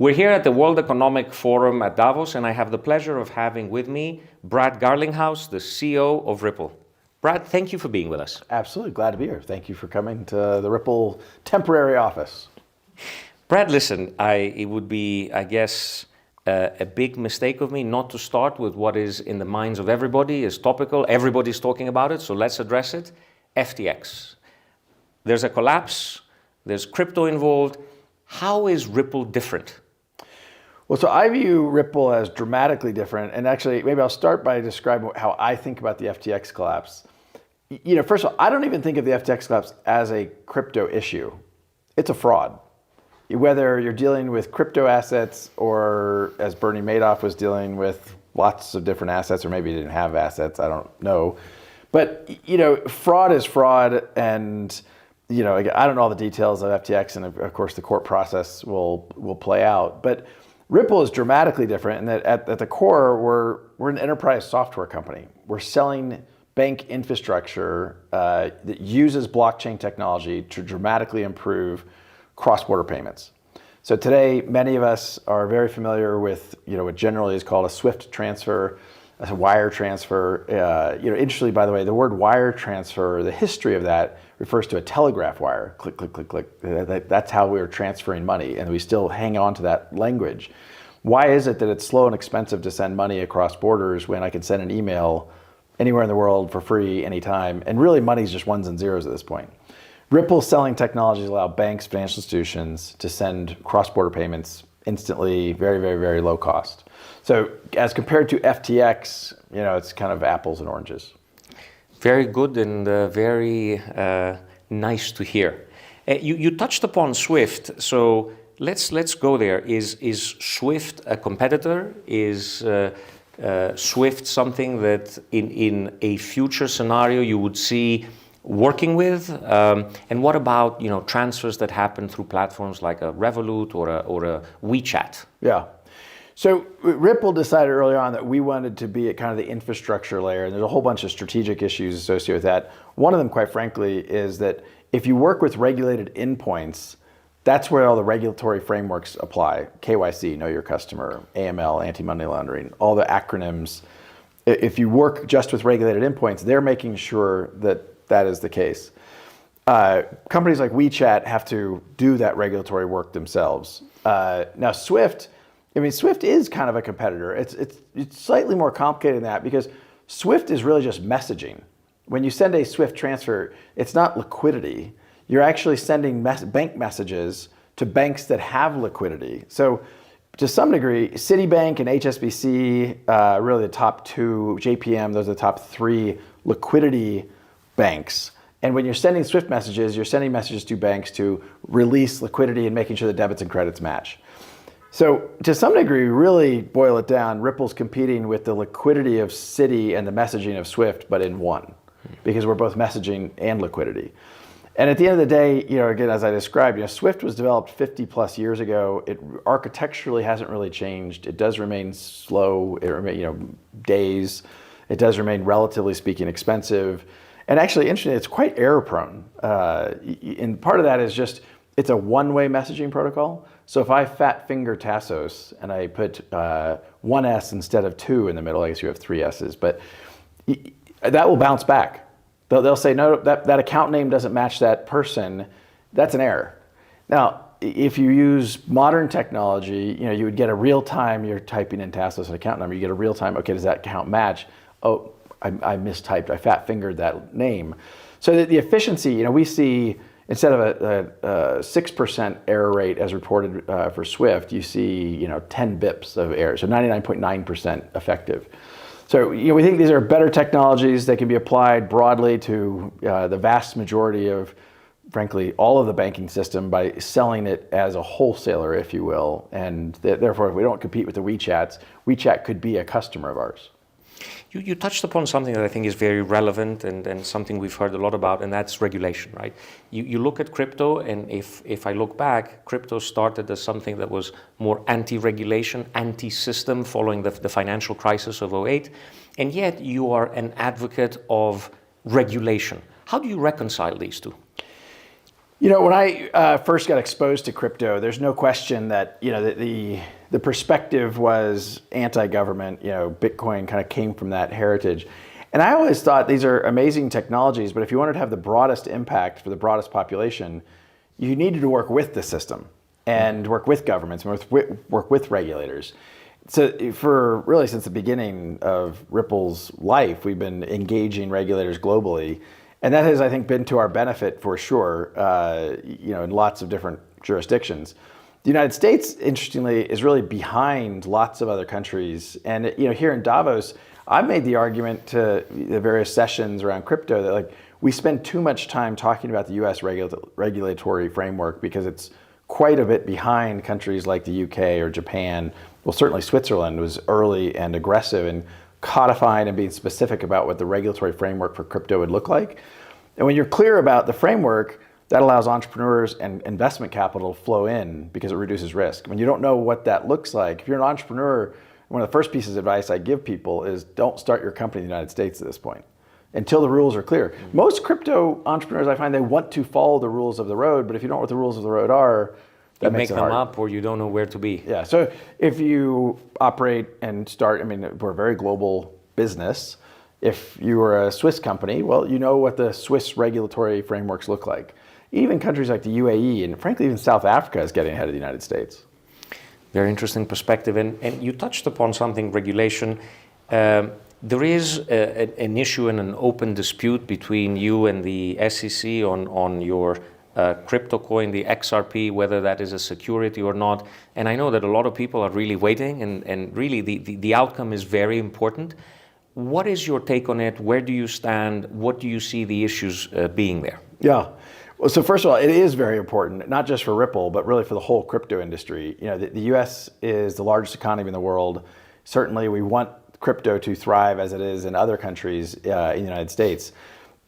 We're here at the World Economic Forum at Davos, and I have the pleasure of having with me Brad Garlinghouse, the CEO of Ripple. Brad, thank you for being with us. Absolutely, glad to be here. Thank you for coming to the Ripple temporary office. Brad, listen, it would be, I guess, a big mistake of me not to start with what is in the minds of everybody, is topical, everybody's talking about it, so let's address it. FTX. There's a collapse, there's crypto involved. How is Ripple different? Well, so I view Ripple as dramatically different, and actually, maybe I'll start by describing how I think about the FTX collapse. You know, first of all, I don't even think of the FTX collapse as a crypto issue. It's a fraud. Whether you're dealing with crypto assets or, as Bernie Madoff was dealing with lots of different assets, or maybe he didn't have assets, I don't know. But, you know, fraud is fraud, and, you know, I don't know all the details of FTX, and of course the court process will play out. But Ripple is dramatically different in that at the core, we're an enterprise software company. We're selling bank infrastructure that uses blockchain technology to dramatically improve cross-border payments. So today, many of us are very familiar with, you know, what generally is called a SWIFT transfer, a wire transfer. You know, interestingly, by the way, the word wire transfer, the history of that refers to a telegraph wire. Click, click, click, click. That's how we were transferring money, and we still hang on to that language. Why is it that it's slow and expensive to send money across borders when I can send an email anywhere in the world for free, anytime? And really, money's just ones and zeros at this point. Ripple selling technologies allow banks, financial institutions to send cross-border payments instantly, very, very, very low cost. So as compared to FTX, you know, it's kind of apples and oranges. Very good and very nice to hear. You touched upon SWIFT, so let's go there. Is SWIFT a competitor? Is SWIFT something that in a future scenario you would see working with? And what about, you know, transfers that happen through platforms like a Revolut or a WeChat? Yeah. So Ripple decided early on that we wanted to be at kind of the infrastructure layer, and there's a whole bunch of strategic issues associated with that. One of them, quite frankly, is that if you work with regulated endpoints, that's where all the regulatory frameworks apply. KYC, know your customer, AML, anti-money laundering, all the acronyms. If you work just with regulated endpoints, they're making sure that that is the case. Companies like WeChat have to do that regulatory work themselves. Now SWIFT, I mean, SWIFT is kind of a competitor. It's slightly more complicated than that because SWIFT is really just messaging. When you send a SWIFT transfer, it's not liquidity. You're actually sending bank messages to banks that have liquidity. So to some degree, Citibank and HSBC, really the top two, JPM, those are the top three liquidity banks. And when you're sending SWIFT messages, you're sending messages to banks to release liquidity and making sure the debits and credits match. So to some degree, really boil it down, Ripple's competing with the liquidity of Citi and the messaging of SWIFT, but in one, because we're both messaging and liquidity. And at the end of the day, you know, again, as I described, you know, SWIFT was developed 50 plus years ago. It architecturally hasn't really changed. It does remain slow, it remain, you know, days. It does remain, relatively speaking, expensive. And actually, interestingly, it's quite error prone. And part of that is just, it's a one-way messaging protocol. So if I fat finger Tassos and I put one S instead of two in the middle, I guess you have three S's, but that will bounce back. They'll say, no, that account name doesn't match that person. That's an error. Now, if you use modern technology, you know, you would get a real time, you're typing in Tassos an account number, you get a real time, okay, does that account match? Oh, I mistyped, I fat fingered that name. So the efficiency, you know, we see instead of a 6% error rate as reported for SWIFT, you see, you know, 10 bips of error, so 99.9% effective. So, you know, we think these are better technologies that can be applied broadly to the vast majority of, frankly, all of the banking system by selling it as a wholesaler, if you will. And therefore, if we don't compete with the WeChats, WeChat could be a customer of ours. You touched upon something that I think is very relevant and something we've heard a lot about, and that's regulation, right? You look at crypto, and if I look back, crypto started as something that was more anti-regulation, anti-system following the financial crisis of '08, and yet you are an advocate of regulation. How do you reconcile these two? When I first got exposed to crypto, there's no question that the perspective was anti-government. Bitcoin kind of came from that heritage, and I always thought these are amazing technologies. But if you wanted to have the broadest impact for the broadest population, you needed to work with the system and work with governments and work with regulators. So for really since the beginning of Ripple's life, we've been engaging regulators globally. And that has, I think, been to our benefit for sure, in lots of different jurisdictions. The United States, interestingly, is really behind lots of other countries. And here in Davos, I've made the argument to the various sessions around crypto that we spend too much time talking about the U.S. regulatory framework because it's quite a bit behind countries like the U.K. or Japan. Well, certainly Switzerland was early and aggressive in codifying and being specific about what the regulatory framework for crypto would look like. And when you're clear about the framework, that allows entrepreneurs and investment capital to flow in because it reduces risk. When you don't know what that looks like, if you're an entrepreneur, one of the first pieces of advice I give people is don't start your company in the United States at this point until the rules are clear. Mm-hmm. Most crypto entrepreneurs, I find they want to follow the rules of the road, but if you don't know what the rules of the road are, that you makes make it them hard. up or you don't know where to be. Yeah, so if you operate and start, we're a very global business. If you were a Swiss company, well, you know what the Swiss regulatory frameworks look like. Even countries like the UAE and frankly even South Africa is getting ahead of the United States. Very interesting perspective. And you touched upon something, regulation. There is an issue and an open dispute between you and the SEC on your crypto coin, the XRP, whether that is a security or not. And I know that a lot of people are really waiting and really the outcome is very important. What is your take on it? Where do you stand? What do you see the issues being there? Yeah. Well, so first of all, it is very important, not just for Ripple, but really for the whole crypto industry. The U.S. is the largest economy in the world. Certainly, we want crypto to thrive as it is in other countries in the United States.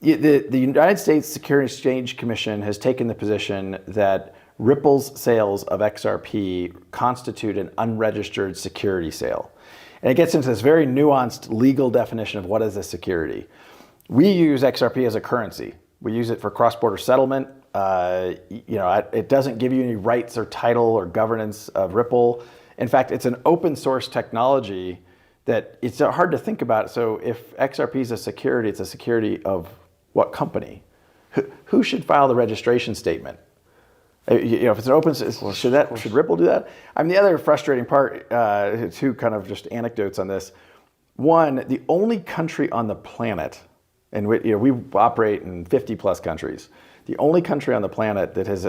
The United States Securities and Exchange Commission has taken the position that Ripple's sales of XRP constitute an unregistered security sale. And it gets into this very nuanced legal definition of what is a security. We use XRP as a currency. We use it for cross-border settlement. It doesn't give you any rights or title or governance of Ripple. In fact, it's an open source technology that it's hard to think about. So if XRP is a security, it's a security of what company? Who should file the registration statement? If it's an open, should Ripple do that? The other frustrating part, two kind of just anecdotes on this. One, the only country on the planet, and we operate in 50 plus countries. The only country on the planet that has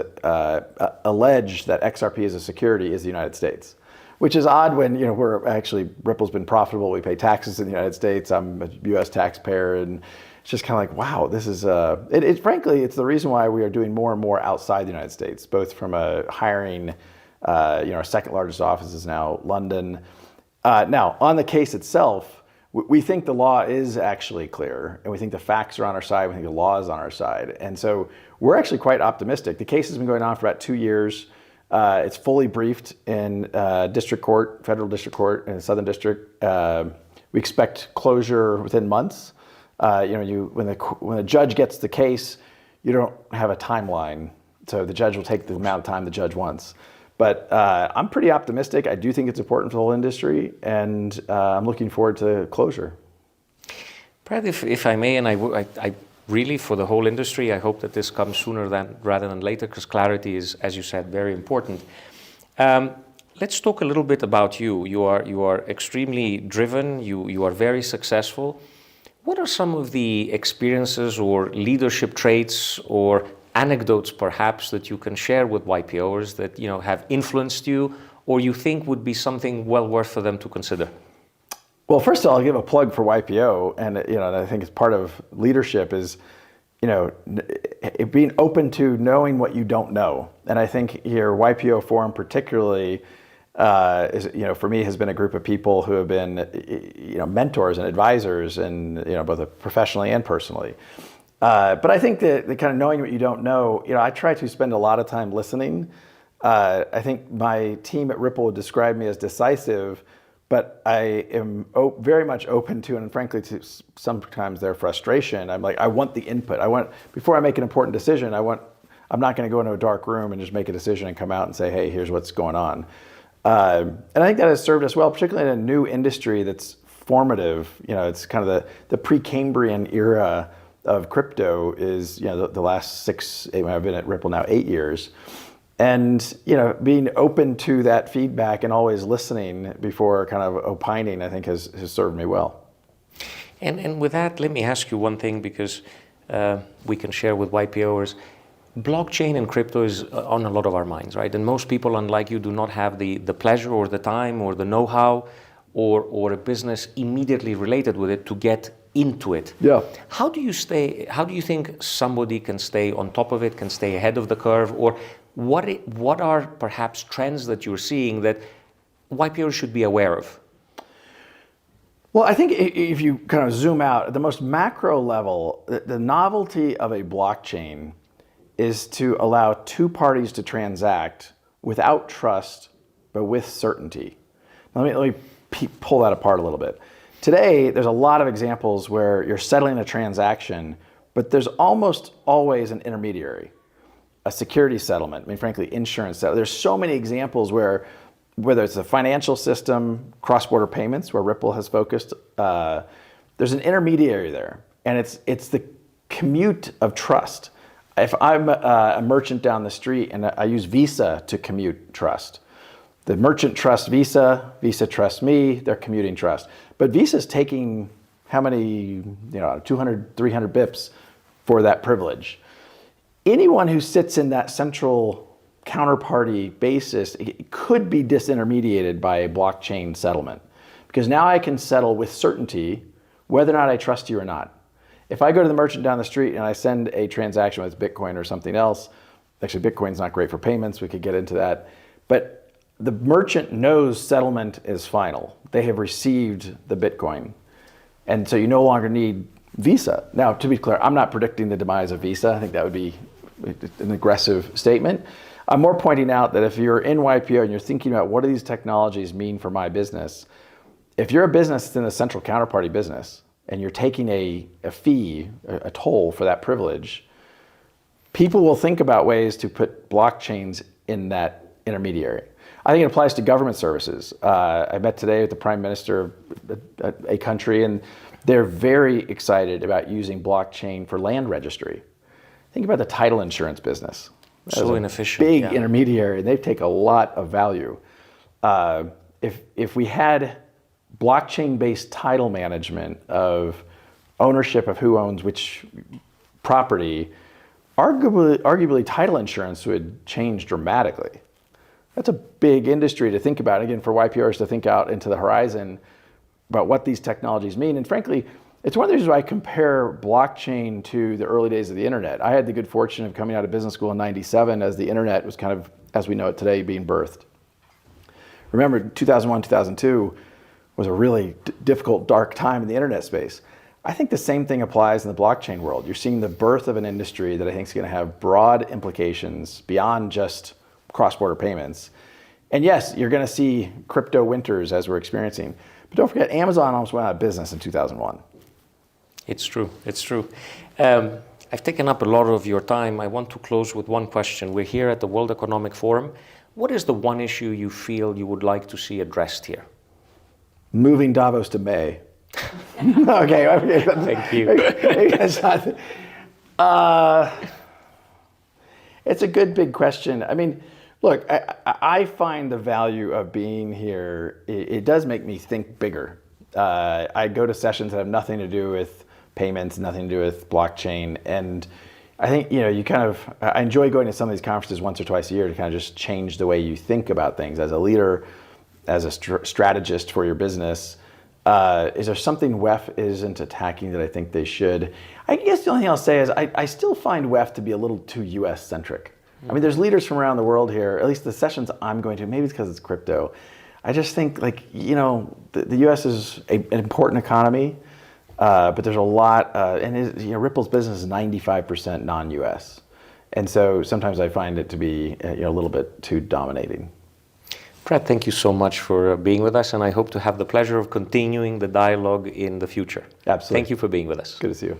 alleged that XRP is a security is the United States, which is odd when Ripple's been profitable. We pay taxes in the United States. I'm a U.S. taxpayer, and it's just kind of like, wow, this is frankly, it's the reason why we are doing more and more outside the United States, both from a hiring. Our second largest office is now London. Now, on the case itself, we think the law is actually clear, and we think the facts are on our side. We think the law is on our side, and so we're actually quite optimistic. The case has been going on for about 2 years. It's fully briefed in district court, federal district court in the Southern District. We expect closure within months. When the judge gets the case, you don't have a timeline, so the judge will take the amount of time the judge wants. But I'm pretty optimistic. I do think it's important for the whole industry, and I'm looking forward to closure. Brad, if I may, and I really, for the whole industry, I hope that this comes sooner rather than later, because clarity is, as you said, very important. Let's talk a little bit about you. You are extremely driven. You are very successful. What are some of the experiences or leadership traits or anecdotes, perhaps, that you can share with YPOers that have influenced you, or you think would be something well worth for them to consider? Well, first of all, I'll give a plug for YPO, and I think it's part of leadership is, being open to knowing what you don't know. And I think here YPO Forum particularly is, for me, has been a group of people who have been, mentors and advisors, and both professionally and personally. But I think that the kind of knowing what you don't know, I try to spend a lot of time listening. I think my team at Ripple would describe me as decisive, but I am very much open to, and frankly, to sometimes their frustration. I'm like, I want the input. Before I make an important decision, I'm I'm not going to go into a dark room and just make a decision and come out and say, hey, here's what's going on. And I think that has served us well, particularly in a new industry that's formative. It's kind of the pre-Cambrian era of crypto is, the last I've been at Ripple now 8 years. And, being open to that feedback and always listening before kind of opining, I think has served me well. And with that, let me ask you one thing, because we can share with YPOers. Blockchain and crypto is on a lot of our minds, right? And most people, unlike you, do not have the pleasure or the time or the know-how or a business immediately related with it to get into it. Yeah. How do you think somebody can stay on top of it, can stay ahead of the curve? Or what are perhaps trends that you're seeing that YPOers should be aware of? Well, I think if you kind of zoom out, at the most macro level, the novelty of a blockchain is to allow two parties to transact without trust, but with certainty. Let me pull that apart a little bit. Today, there's a lot of examples where you're settling a transaction, but there's almost always an intermediary, a security settlement, frankly, insurance settlement. There's so many examples where, whether it's the financial system, cross-border payments, where Ripple has focused, there's an intermediary there, and it's the commute of trust. If I'm a merchant down the street and I use Visa to commute trust, the merchant trusts Visa, Visa trusts me, they're commuting trust. But Visa's taking how many, 200, 300 bips for that privilege. Anyone who sits in that central counterparty basis could be disintermediated by a blockchain settlement, because now I can settle with certainty whether or not I trust you or not. If I go to the merchant down the street and I send a transaction with Bitcoin or something else, actually Bitcoin's not great for payments, we could get into that, but the merchant knows settlement is final. They have received the Bitcoin. And so you no longer need Visa. Now, to be clear, I'm not predicting the demise of Visa. I think that would be an aggressive statement. I'm more pointing out that if you're in YPO and you're thinking about what do these technologies mean for my business, if you're a business that's in a central counterparty business and you're taking a fee, a toll for that privilege, people will think about ways to put blockchains in that intermediary. I think it applies to government services. I met today with the Prime Minister of a country, and they're very excited about using blockchain for land registry. Think about the title insurance business. So inefficient. Big intermediary, and they take a lot of value. If we had blockchain-based title management of ownership of who owns which property, arguably title insurance would change dramatically. That's a big industry to think about. Again, for YPRs to think out into the horizon about what these technologies mean. And frankly, it's one of the reasons why I compare blockchain to the early days of the internet. I had the good fortune of coming out of business school in '97 as the internet was kind of, as we know it today, being birthed. Remember, 2001, 2002 was a really difficult, dark time in the internet space. I think the same thing applies in the blockchain world. You're seeing the birth of an industry that I think is going to have broad implications beyond just cross-border payments. And yes, you're going to see crypto winters as we're experiencing. But don't forget, Amazon almost went out of business in 2001. It's true. It's true. I've taken up a lot of your time. I want to close with one question. We're here at the World Economic Forum. What is the one issue you feel you would like to see addressed here? Moving Davos to May. Okay. Thank you. It's a good big question. I mean, look, I find the value of being here, it does make me think bigger. I go to sessions that have nothing to do with payments, nothing to do with blockchain. And I think, I enjoy going to some of these conferences once or twice a year to kind of just change the way you think about things as a leader, as a strategist for your business. Is there something WEF isn't attacking that I think they should? I guess the only thing I'll say is I still find WEF to be a little too US centric. I mean, there's leaders from around the world here, at least the sessions I'm going to, maybe it's because it's crypto. I just think the US is an important economy, but there's a lot, Ripple's business is 95% non-US. And so sometimes I find it to be a little bit too dominating. Brad, thank you so much for being with us, and I hope to have the pleasure of continuing the dialogue in the future. Absolutely. Thank you for being with us. Good to see you.